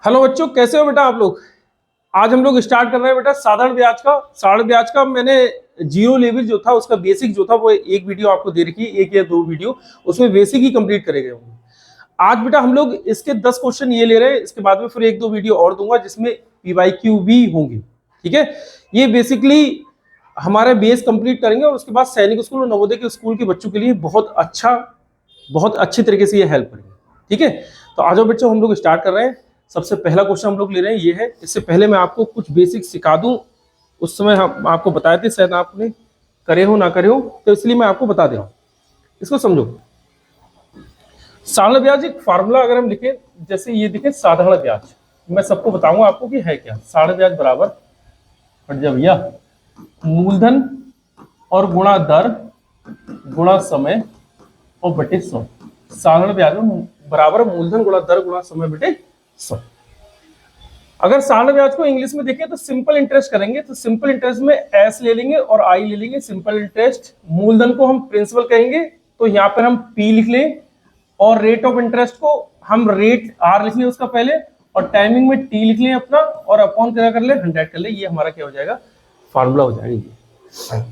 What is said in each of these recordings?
Hello बच्चों, कैसे हो बेटा आप लोग। आज हम लोग स्टार्ट कर रहे हैं बेटा साधारण ब्याज का। साधारण ब्याज का मैंने जीरो लेवल जो था उसका बेसिक जो था वो एक वीडियो आपको दे रखी है, एक या दो वीडियो, उसमें बेसिक ही कंप्लीट करे गए होंगे। आज बेटा हम लोग इसके 10 क्वेश्चन ये ले रहे हैं, इसके बाद में फिर एक दो वीडियो और दूंगा जिसमें पीवाईक्यू भी होंगे। ठीक है, ये बेसिकली हमारे बेस कंप्लीट करेंगे और उसके बाद सैनिक स्कूल और नवोदय के स्कूल के बच्चों के लिए बहुत अच्छी तरीके से ये हेल्प करेंगे। ठीक है, तो आ जाओ बच्चों, हम लोग स्टार्ट कर रहे हैं। सबसे पहला क्वेश्चन हम लोग ले रहे हैं, ये है। इससे पहले मैं आपको कुछ बेसिक सिखा दूं, उस समय हम आपको बताए थे, शायद आपने करे हो ना करे हो, तो इसलिए मैं आपको बता दे रहा हूं। इसको समझो। साधारण ब्याज एक फार्मूला अगर हम लिखें, जैसे ये दिखे साधारण ब्याज, मैं सबको बताऊंगा आपको कि है क्या। साधारण ब्याज बराबर, हट जा भैया, मूलधन और गुणा दर गुणा समय और बटे 100। साधारण ब्याज में बराबर मूलधन गुणा दर गुणा समय बटे 100। अगर साधारण ब्याज को इंग्लिश में देखें तो सिंपल इंटरेस्ट करेंगे, तो सिंपल इंटरेस्ट में एस ले लेंगे और आई ले लेंगे। सिंपल इंटरेस्ट, मूलधन को हम प्रिंसिपल कहेंगे, तो यहाँ पर हम पी लिख लें, और रेट ऑफ इंटरेस्ट को हम रेट आर लिख लें उसका पहले, और टाइमिंग में टी लिख लें अपना, और अपॉन क्या कर ले 100 कर ले। ये हमारा क्या हो जाएगा, फार्मूला हो जाएगा।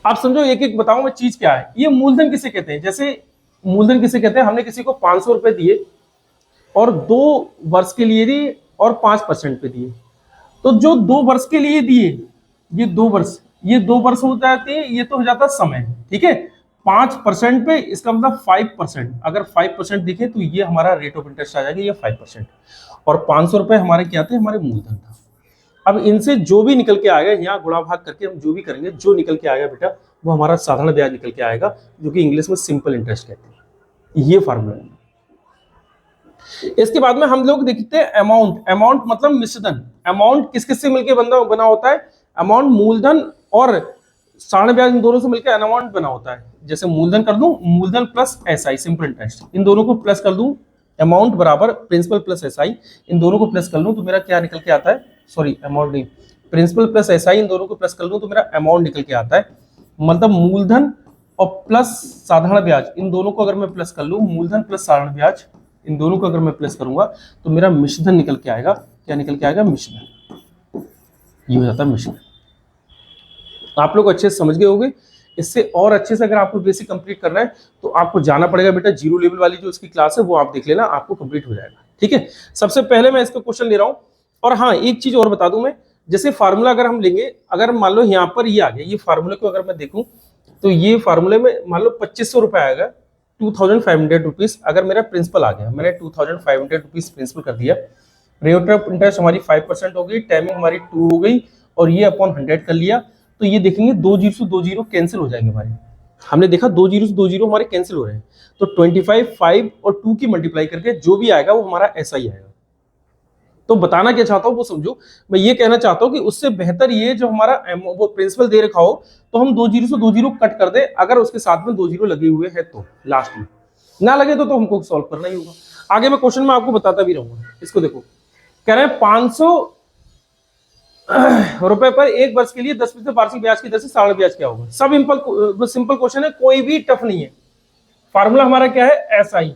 आप समझो, एक एक बताऊं मैं चीज क्या है। ये मूलधन किसे कहते हैं, जैसे मूलधन किसे कहते हैं, हमने किसी को 500 रुपए दिए और 2 वर्ष के लिए दिए और 5% पे दिए, तो जो 2 वर्ष के लिए दिए, ये 2 वर्ष हो जाते हैं, ये तो हो जाता समय। ठीक है, 5% पे इसका मतलब 5%, अगर 5% दिखे तो ये हमारा रेट ऑफ इंटरेस्ट आ जाएगा, ये 5%। और 500 रुपए हमारे क्या थे, हमारे मूलधन था। अब इनसे जो भी निकल के आएगा, यहाँ गुणा भाग करके हम जो भी करेंगे, जो निकल के आएगा बेटा वो हमारा साधारण ब्याज निकल के आएगा, जो कि इंग्लिश में सिंपल इंटरेस्ट कहते हैं। ये फार्मूला है। इसके बाद में हम लोग देखते हैं अमाउंट। अमाउंट मतलब मिश्रधन। अमाउंट किस किस से मिलकर बना होता है, अमाउंट मूलधन और साधारण ब्याज इन दोनों से मिलकर अमाउंट बना होता है। जैसे मूलधन कर दूं, मूलधन प्लस एसआई सिंपल इंटरेस्ट, इन दोनों को प्लस कर दूं, अमाउंट बराबर प्रिंसिपल प्लस एसआई, इन दोनों को प्लस कर लूं तो मेरा क्या निकल के आता है, सॉरी अमाउंट नहीं, प्रिंसिपल प्लस एसआई, इन दोनों को प्लस कर लूं तो मेरा अमाउंट निकल के आता है। मतलब मूलधन और प्लस साधारण ब्याज, इन दोनों को अगर मैं प्लस कर लूं, मूलधन प्लस साधारण ब्याज, इन दोनों को अगर मैं प्लस करूंगा तो मेरा मिश्रधन निकल के आएगा। क्या निकल के आएगा, मिश्रधन। ये हो जाता है मिश्रधन। आप लोग अच्छे से समझ गए होंगे। इससे और अच्छे से अगर आपको बेसिक कंप्लीट करना है तो आपको जाना पड़ेगा बेटा जीरो लेवल वाली जो इसकी क्लास है, वो आप देख लेना, आपको कंप्लीट हो जाएगा। ठीक है, सबसे पहले मैं इसका क्वेश्चन ले रहा हूं। और हाँ, एक चीज और बता दूं मैं, जैसे फार्मूला अगर हम लेंगे, अगर मान लो यहाँ पर ये आ गया, ये फार्मूले को अगर मैं देखूं तो ये फार्मूले में मान लो 2500 रुपए आएगा, 2500 रुपीज। अगर मेरा प्रिंसिपल आ गया, मैंने 2500 रुपीज प्रिंसिपल कर दिया, रेट ऑफ इंटरेस्ट हमारी 5% हो गई, टाइमिंग हमारी 2 हो गई, और ये अपॉन 100 कर लिया, तो ये देखेंगे 2 जीरो से 2 जीरो कैंसिल हो जाएंगे हमारे। हमने देखा 2 जीरो से 2 जीरो हमारे कैंसिल हो रहे हैं, तो 25, 5 और 2 की मल्टीप्लाई करके जो भी आएगा वो हमारा ऐसा ही आएगा। तो बताना क्या चाहता हूं वो समझो। मैं ये कहना चाहता हूं कि उससे बेहतर ये जो हमारा वो प्रिंसिपल दे रखा हो, तो हम 2 जीरो से 2 जीरो कट कर दे, अगर उसके साथ में 2 जीरो लगे हुए हैं तो लास्ट में, ना लगे तो हमको सॉल्व करना ही होगा। आगे मैं क्वेश्चन में आपको बताता भी रहूंगा। इसको देखो, कह रहे हैं 500 रुपए पर 1 वर्ष के लिए 10% वार्षिक ब्याज की दर से साधारण ब्याज क्या होगा। सब सिंपल क्वेश्चन है, कोई भी टफ नहीं है। फार्मूला हमारा क्या है, एसआई।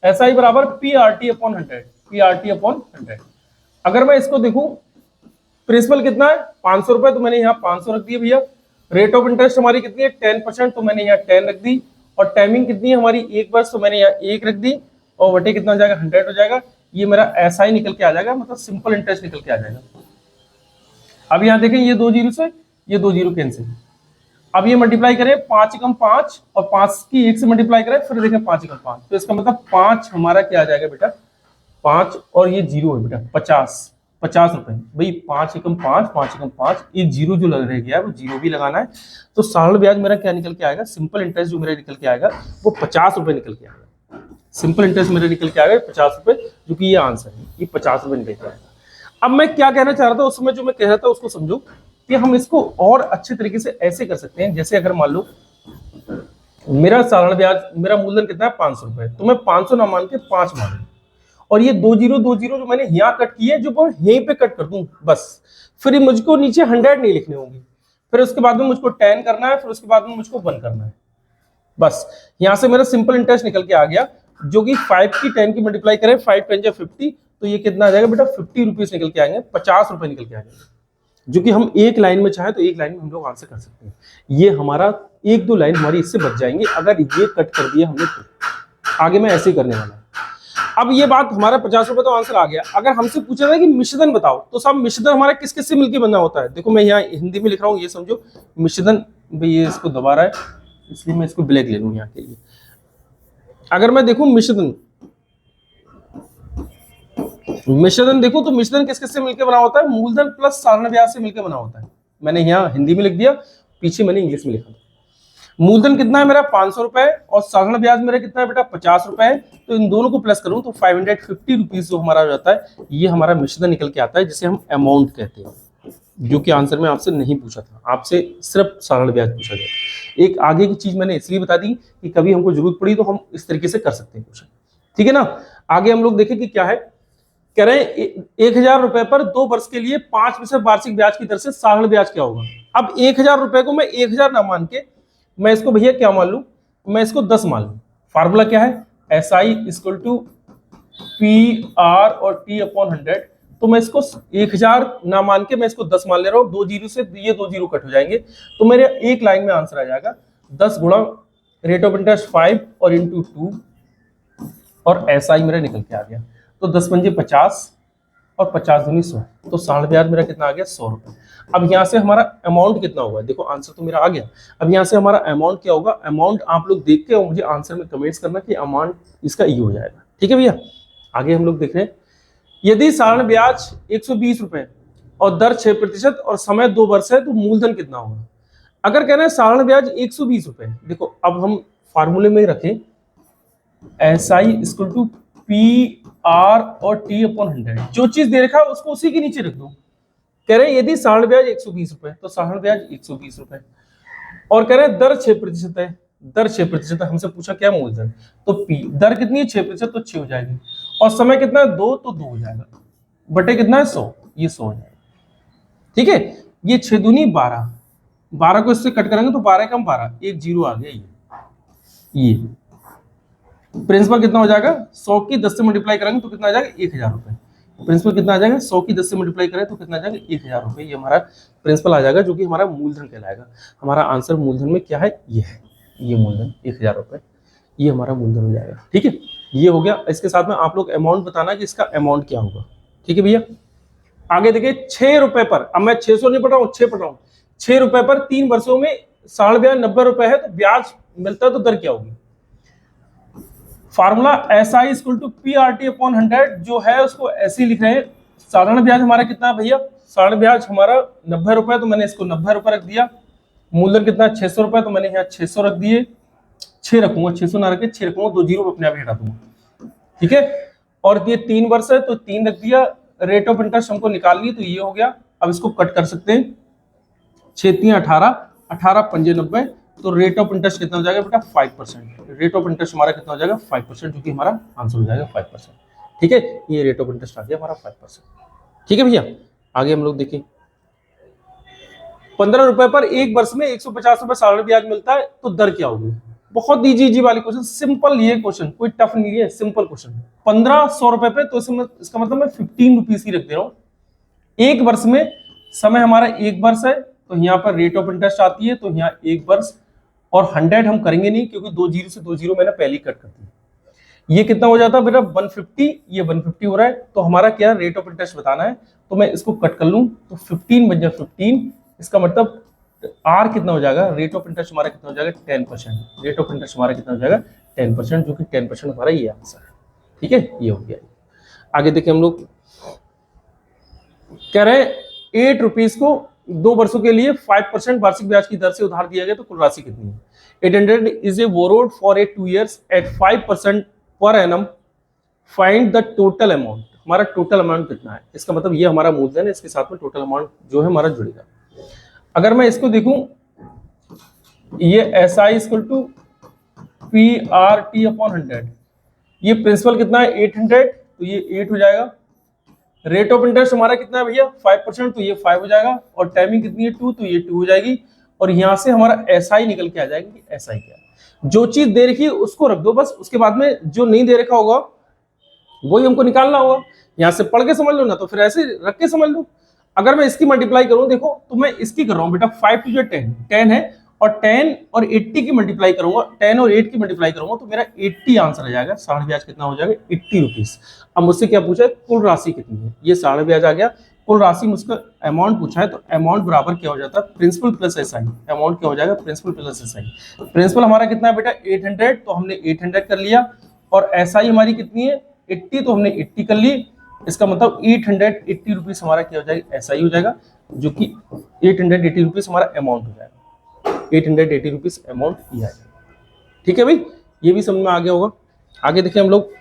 एसआई बराबर पीआरटी अपॉन 100, पीआरटी अपॉन 100। अगर मैं इसको देखूं, प्रिंसिपल कितना है 500 रुपए, तो मैंने यहाँ 500 रख दिया भैया। रेट ऑफ इंटरेस्ट हमारी कितनी है 10%, तो मैंने यहाँ 10 रख दी, और टाइमिंग कितनी है हमारी 1 वर्ष, तो मैंने यहाँ 1 रख दी, और बटे कितना हो जाएगा 100 हो जाएगा। ये मेरा एसआई निकल के आ जाएगा, मतलब सिंपल इंटरेस्ट निकल के आ जाएगा। अब यहाँ देखें, ये 2 जीरो से ये 2 जीरो कैंसिल। अब ये मल्टीप्लाई करें 5 एकम 5, और 5 की 1 से मल्टीप्लाई करें, फिर देखें 5 एकम 5, तो इसका मतलब 5 हमारा क्या आ जाएगा बेटा, 5 और ये जीरो है बेटा, 50 रुपए भाई। 5 एकम 5, 5 एकम 5, एक जीरो जो लग रह गया वो जीरो भी लगाना है। तो साधारण ब्याज मेरा क्या निकल के आएगा, सिंपल इंटरेस्ट जो मेरा निकल के आएगा वो 50 रुपए निकल के आएगा। सिंपल इंटरेस्ट मेरा निकल के आएगा 50 रुपए, जो कि ये आंसर है, ये 50 रुपए निकल के आएगा। अब मैं क्या कहना चाह रहा था, उस समय जो मैं कह रहा था उसको समझो कि हम इसको और अच्छे तरीके से ऐसे कर सकते हैं। जैसे अगर मान लो मेरा साधारण ब्याज, मेरा मूलधन कितना है 500 रुपए, तो मैं 500 ना मान के 5 मान, और ये 2 जीरो जो मैंने यहाँ कट किए, जो मैं यहीं पे कट कर दूं बस। फिर मुझको नीचे 100 नहीं लिखने होंगे, फिर उसके बाद में मुझको 10 करना है, फिर उसके बाद में मुझको 1 करना है, बस। यहां से मेरा सिंपल इंटरेस्ट निकल के आ गया जो कि 5 की 10 की मल्टीप्लाई करें, 5 10 जा 50, तो ये कितना आ जाएगा बेटा 50 रुपीज निकल के आएंगे, 50 रुपए निकल के आ जाएंगे, जो कि हम एक लाइन में चाहे तो एक लाइन में हम लोग आंसर कर सकते हैं। ये हमारा एक दो लाइन हमारी इससे बच जाएंगे अगर ये कट कर दिया हमने तो। आगे मैं ऐसे ही करने वाला हूं। अब ये बात हमारा 50 रुपए तो आंसर आ गया। अगर हमसे पूछा जाए कि मिश्रण बताओ, तो साहब मिश्रण हमारा किस किस से मिलकर बना होता है? देखो मैं यहाँ हिंदी में लिख रहा हूँ, ये समझो मिश्रण, भाई ये इसको दबा रहा है इसलिए मैं इसको ब्लैक ले लूँ यहाँ के लिए। अगर मैं देखूं मिश्रण, देखो तो मिश्रण किस किस से मिलकर बना होता है? मूलधन प्लस साधारण ब्याज से मिलकर बना होता है। मैंने यहाँ हिंदी में लिख दिया, पीछे मैंने इंग्लिश में लिखा। मूलधन कितना है मेरा 500 रुपए और साधारण ब्याज मेरा कितना है बेटा 50 रुपए है। तो इन दोनों को प्लस करूं तो 550 रुपीज जो हमारा हो जाता है, ये हमारा मिश्रण निकल के आता है, जिसे हम अमाउंट कहते हैं, जो कि आंसर में आपसे नहीं पूछा था, आपसे सिर्फ साधारण ब्याज पूछा गया। एक आगे की चीज मैंने इसलिए बता दी कि कभी हमको जरूरत पड़ी तो हम इस तरीके से कर सकते हैं क्वेश्चन, ठीक है ना। आगे हम लोग देखें कि क्या है, कह रहे हैं 1000 रुपए पर 2 वर्ष के लिए 5% वार्षिक ब्याज की दर से साधारण ब्याज क्या होगा। अब 1000 रुपए को मैं 1000 ना मान के मैं इसको भैया क्या मान लूं, मैं इसको 10 मान लूं। फार्मूला क्या है, SI इक्वल टू PR और T/100। तो मैं इसको 1000 ना मान के मैं इसको 10 मान ले रहा हूं, 2 जीरो से ये 2 जीरो कट हो जाएंगे, तो मेरे एक लाइन में आंसर आ जाएगा 10 गुणा रेट ऑफ इंटरेस्ट 5 और इंटू 2 और SI मेरा निकल के आ गया। तो 10 पंजे 50 और 50 दूनी 100, तो साधारण ब्याज मेरा कितना आ गया 100 रुपए। अब यहाँ से हमारा अमाउंट कितना होगा, देखो आंसर तो मेरा आ गया। अब यहाँ से हमारा अमाउंट क्या होगा, अमाउंट आप लोग देख के और मुझे आंसर में कमेंट्स करना कि अमाउंट इसका ये हो जाएगा, ठीक है भैया। आगे हम लोग देख रहे हैं, यदि साधारण ब्याज 120 रुपए और दर 6% और समय 2 वर्ष है तो मूलधन कितना होगा। अगर कह रहे हैं साधारण ब्याज 120 रुपए, देखो अब हम फार्मूले में रखें SI इक्वल टू PR और T/100, जो चीज दे रखा है उसको उसी के नीचे रख दो। कह रहे हैं यदि साधारण ब्याज 120 रुपए तो साधारण ब्याज 120 रुपए, और कह रहे हैं दर 6% है, दर 6% हमसे पूछा क्या मूलधन, तो P दर कितनी है 6% तो 6 हो जाएगी, और समय कितना है 2 तो 2 हो जाएगा, बटे कितना है 100, ये 100 हो जाएगा, ठीक है। ये 6 दूनी 12, 12 को इससे कट करेंगे तो 12 कम 12, एक जीरो आ गया, ये प्रिंसिपल कितना हो जाएगा 100 की 10 से मल्टीप्लाई करेंगे तो कितना आ जाएगा 1000 रुपए। प्रिंसिपल कितना आ जाएगा 100 की 10 से मल्टीप्लाई करें तो कितना आ जाएगा 1000 रुपए, ये हमारा प्रिंसिपल आ जाएगा, जो कि हमारा मूलधन कहलाएगा। हमारा आंसर मूलधन में क्या है, ये है, ये मूलधन 1000 रुपए, ये हमारा मूलधन हो जाएगा, ठीक है। ये हो गया। इसके साथ में आप लोग अमाउंट बताना कि इसका अमाउंट क्या होगा, ठीक है भैया। आगे देखिए 6 रुपए पर, अब मैं 600 नहीं पढ़ रहा हूँ 6 पढ़ रहा हूँ, 6 रुपए पर 3 वर्षों में साधारण ब्याज 90 रुपए है, तो ब्याज मिलता है तो दर क्या होगी। Formula SI equal to PR/T/100 जो है उसको ऐसे ही लिख रहे हैं। साधारण ब्याज हमारा कितना है भैया, साधारण ब्याज हमारा 90 रुपए, तो मैंने इसको 90 रुपए रख दिया। मूलधन कितना है 600 रुपए, तो मैंने यहाँ 600 रख दिए, 6 रखूंगा, 600 ना रखे 6 रखूंगा, 2 जीरो अपने आप ही हटा दूंगा, ठीक है। और ये 3 वर्ष है तो 3 रख दिया। रेट ऑफ इंटरेस्ट हमको निकालनी है तो ये हो गया। अब इसको कट कर सकते हैं, 6 3 18, 18 पंजे 90, तो रेट ऑफ इंटरेस्ट कितना हो जाएगा बेटा 5%। रेट ऑफ इंटरेस्ट हमारा कितना हो जाएगा 5%, जो कि हमारा आंसर हो जाएगा 5%, ठीक है। ये रेट ऑफ इंटरेस्ट आ गया हमारा 5%, ठीक है भैया। आगे हम लोग देखें 15 रुपए पर 1 वर्ष में 150 रुपए साधारण ब्याज मिलता है, तो दर क्या होगी। बहुत इजी वाली क्वेश्चन, सिंपल ये क्वेश्चन, कोई टफ नहीं है, सिंपल क्वेश्चन। 1500 रुपए पे, तो इसका मतलब मैं 15 रुपीज ही रख दे रहा हूँ। 1 वर्ष में समय हमारा 1 वर्ष है, तो यहाँ पर रेट ऑफ इंटरेस्ट आती है, तो यहाँ 1 वर्ष, और 100 हम करेंगे नहीं क्योंकि 2 जीरो से 2 जीरो मैंने पहले ही कट कर दी। ये कितना हो जाता है बेटा 150, ये 150 हो रहा है, तो हमारा क्या रेट ऑफ इंटरेस्ट बताना है, तो मैं इसको कट कर लूं तो 15 बन जाए 15, इसका मतलब R कितना हो जाएगा, रेट ऑफ इंटरेस्ट हमारा कितना हो जाएगा 10%। रेट ऑफ इंटरेस्ट हमारा कितना हो जाएगा 10%, जो कि 10% हमारा ये आंसर है, ठीक है। ये हो गया। आगे देखिए हम लोग कह रहे हैं 8 रुपीज को 2 वर्षों के लिए 5% वार्षिक ब्याज की दर से उधार दिया गया, तो कुल राशि कितनी है। 800 is a borrowed for 2 years at 5% per annum, find the total amount. हमारा टोटल अमाउंट कितना है, इसका मतलब ये हमारा मूलधन है, इसके साथ में टोटल अमाउंट जो है हमारा जुड़ेगा। अगर मैं इसको देखूं, ये SI इक्वल टू PR/T/100, ये प्रिंसिपल कितना है 800, तो ये 8 हो जाएगा। रेट ऑफ इंटरेस्ट हमारा कितना है भैया 5%, तो ये 5 हो जाएगा, और टाइमिंग कितनी है 2, तो ये 2 हो जाएगी। और यहां से हमारा SI निकल के आ जाएगा कि SI क्या है। जो चीज दे रखी है उसको रख दो बस, उसके बाद में जो नहीं दे रखा होगा वही हमको निकालना होगा। यहां से पढ़ के समझ लो ना तो फिर ऐसे रख के समझ लो। अगर मैं इसकी मल्टीप्लाई करूं, देखो तो मैं इसकी कर रहा हूं बेटा, 5 टू 10, 10 है, और 10 और 80 की मल्टीप्लाई करूंगा, 10 और 8 की मल्टीप्लाई करूंगा तो मेरा 80 आंसर आ जाएगा। साढ़े ब्याज कितना हो जाएगा? 80 रुपीज। अब मुझसे क्या पूछा है? कुल राशि कितनी है। ये साढ़े ब्याज आ गया। कुल राशि मुझको अमाउंट पूछा है, तो अमाउंट बराबर क्या हो जाता है? Principal plus SI. अमाउंट क्या हो जाएगा? Principal plus SI. प्रिंसिपल हमारा कितना है बेटा? 800, तो हमने 800 कर लिया, और एसआई हमारी कितनी है? 80, तो हमने 80 कर ली। इसका मतलब 880 रुपीज हमारा क्या हो जाएगा? एसआई हो जाएगा, जो कि 880 रुपीज हमारा अमाउंट हो जाएगा। 880 रुपीज अमाउंट ये आएगा। ठीक है भाई, ये भी समझ में आ गया होगा। आगे देखिए हम लोग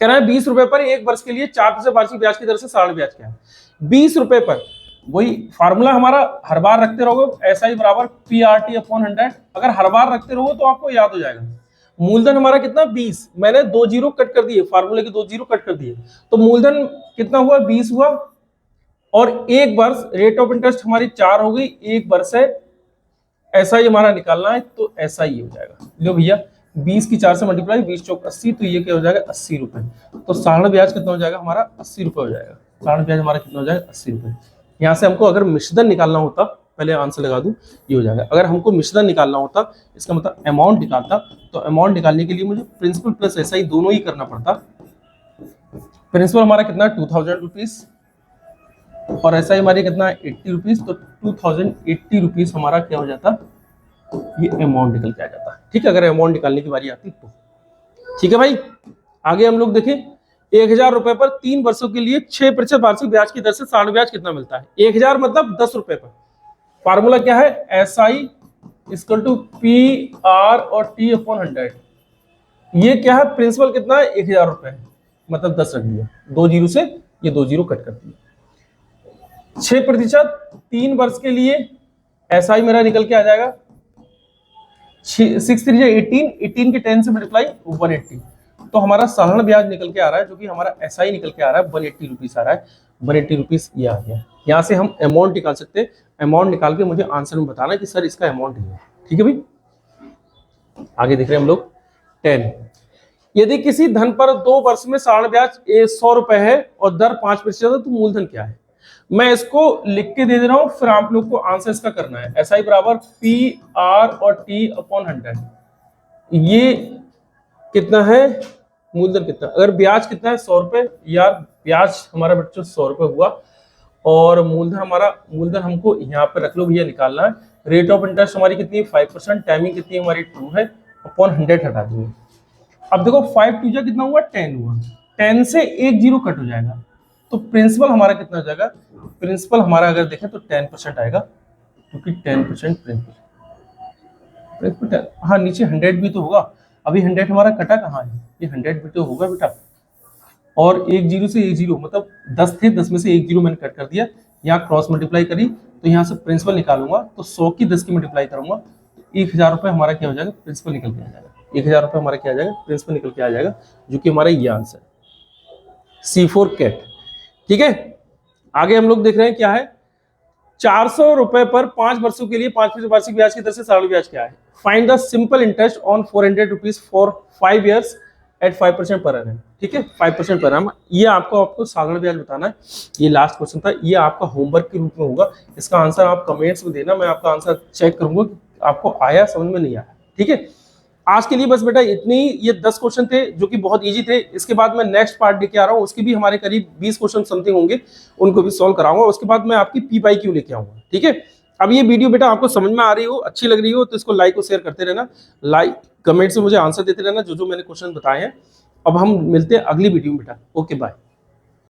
कह रहे हैं 20 रुपए पर एक वर्ष के लिए 4% वार्षिक ब्याज की दर से साढ़े ब्याज क्या है? 20 रुपए पर, वही फार्मूला हमारा हर बार रखते रहोगे, एसआई बराबर पीआरटी अपॉन 100। अगर हर बार रखते रहोगे तो आपको याद हो जाएगा। मूलधन हमारा कितना? 20, मैंने 2 जीरो कट कर दिए, फार्मूले के 2 जीरो कट कर दिए, तो मूलधन कितना हुआ? 20 हुआ। और एक वर्ष रेट ऑफ इंटरेस्ट हमारी 4 हो गई, एक वर्ष है, एसआई हमारा निकालना है, तो एसआई हो जाएगा। लो भैया 20 की 4 से मल्टीप्लाई, 20 चौक 80, तो ये क्या हो जाएगा? 80 रुपए। तो साढ़े ब्याज कितना हो जाएगा हमारा? 80 रुपए हो जाएगा। साढ़े ब्याज हमारा कितना हो जाएगा? 80 रुपए। यहाँ से हमको अगर मिश्रण निकालना होता, पहले आंसर लगा दूं, ये हो जाएगा। अगर हमको मिश्रण निकालना होता, इसका मतलब अमाउंट निकालता, तो अमाउंट निकालने के लिए मुझे प्रिंसिपल प्लस एसआई दोनों ही करना पड़ता। प्रिंसिपल हमारा कितना? 2000 रुपीज, और एसआई हमारी कितना है? 80 रुपीज। तो 2080 रुपीज हमारा क्या हो जाता? ये अमाउंट निकल के आ जाता। ठीक है, अगर अमाउंट निकालने की बारी आती तो। ठीक है भाई, आगे हम लोग देखें। 1000 रुपए पर 3 वर्षों के लिए 6% वार्षिक ब्याज की दर से साढ़े ब्याज कितना मिलता है? 1000 मतलब 10 रुपए पर। फार्मूला क्या है? S I equal to P R और टी अपॉन 100। ये क्या है? प्रिंसिपल कितना है? 1000 रुपए, मतलब 10 रख दिया, 2 जीरो से ये 2 जीरो कट कर दिया। 6% 3 वर्ष के लिए एस आई मेरा निकल के आ जाएगा 6 3 18, 18 के 10 से मल्टीप्लाई 180, तो हमारा साधारण ब्याज निकल के आ रहा है, जो कि हमारा एसआई निकल के आ रहा है 180 रुपीज आ रहा है। 180 रुपीज ये आ गया। यहाँ से हम अमाउंट निकाल सकते हैं। अमाउंट निकाल के मुझे आंसर में बताना है कि सर इसका अमाउंट ये है। ठीक है भाई, आगे देख रहे हैं हम लोग 10। यदि किसी धन पर 2 वर्ष में साधारण ब्याज 100 रुपए है और दर 5% है, तो मूलधन क्या है? मैं इसको लिख के दे रहा हूं, फिर आप लोग को आंसर इसका करना है। एसआई बराबर पी आर और टी अपॉन 100। ये कितना है? मूलधन कितना? अगर ब्याज कितना है? 100 रुपए। यार ब्याज हमारा बच्चों 100 रुपए हुआ, और मूलधन हमारा, मूलधन हमको यहाँ पे रख लो भैया, निकालना है। रेट ऑफ इंटरेस्ट हमारी कितनी है? 5%। टाइमिंग कितनी है हमारी? 2 है, अपॉन 100 हटा देंगे। अब देखो 5 टू जा कितना हुआ? 10 हुआ। 10 से 1 जीरो कट हो जाएगा, तो प्रिंसिपल हमारा कितना हो जाएगा? प्रिंसिपल हमारा अगर देखें तो 10% आएगा, क्योंकि 10% प्रिंसिपल। हाँ, नीचे 100 भी तो होगा। अभी 100 हमारा कटा कहाँ है? ये 100 भी तो होगा बेटा। और 1 जीरो से 1 जीरो, मतलब 10 थे, 10 में से 1 जीरो मैंने कट कर दिया। यहाँ क्रॉस मल्टीप्लाई करी, तो यहाँ से प्रिंसिपल निकालूंगा, तो 100 की 10 की मल्टीप्लाई करूंगा, 1000 रुपए हमारा क्या हो जाएगा? प्रिंसिपल निकल के आ जाएगा। 1000 रुपए हमारा क्या आ जाएगा? प्रिंसिपल निकल के आ जाएगा, जो कि हमारा ये आंसर C4 कैट। ठीक है, आगे हम लोग देख रहे हैं क्या है। 400 रुपए पर 5 वर्षों के लिए 5% वार्षिक ब्याज की दर से साढ़े ब्याज क्या है? Find the simple interest on 400 rupees for 5 years at 5% per annum. ठीक है, 5% पर एनम। ये आपको साधारण ब्याज बताना है। ये लास्ट क्वेश्चन था, ये आपका होमवर्क के रूप में होगा। इसका आंसर आप कमेंट्स में देना, मैं आपका आंसर चेक करूंगा कि आपको आया, समझ में नहीं आया। ठीक है, आज के लिए बस बेटा इतनी ही। ये 10 क्वेश्चन थे जो कि बहुत इजी थे। इसके बाद मैं नेक्स्ट पार्ट लेके आ रहा हूँ, उसके भी हमारे करीब 20 क्वेश्चन समथिंग होंगे, उनको भी सॉल्व कराऊंगा। उसके बाद मैं आपकी पी बाई क्यू लेके आऊंगा। ठीक है, अब ये वीडियो बेटा आपको समझ में आ रही हो, अच्छी लग रही हो, तो इसको लाइक और शेयर करते रहना। लाइक कमेंट से मुझे आंसर देते रहना जो जो मैंने क्वेश्चन बताए हैं। अब हम मिलते हैं अगली वीडियो में बेटा। Okay bye.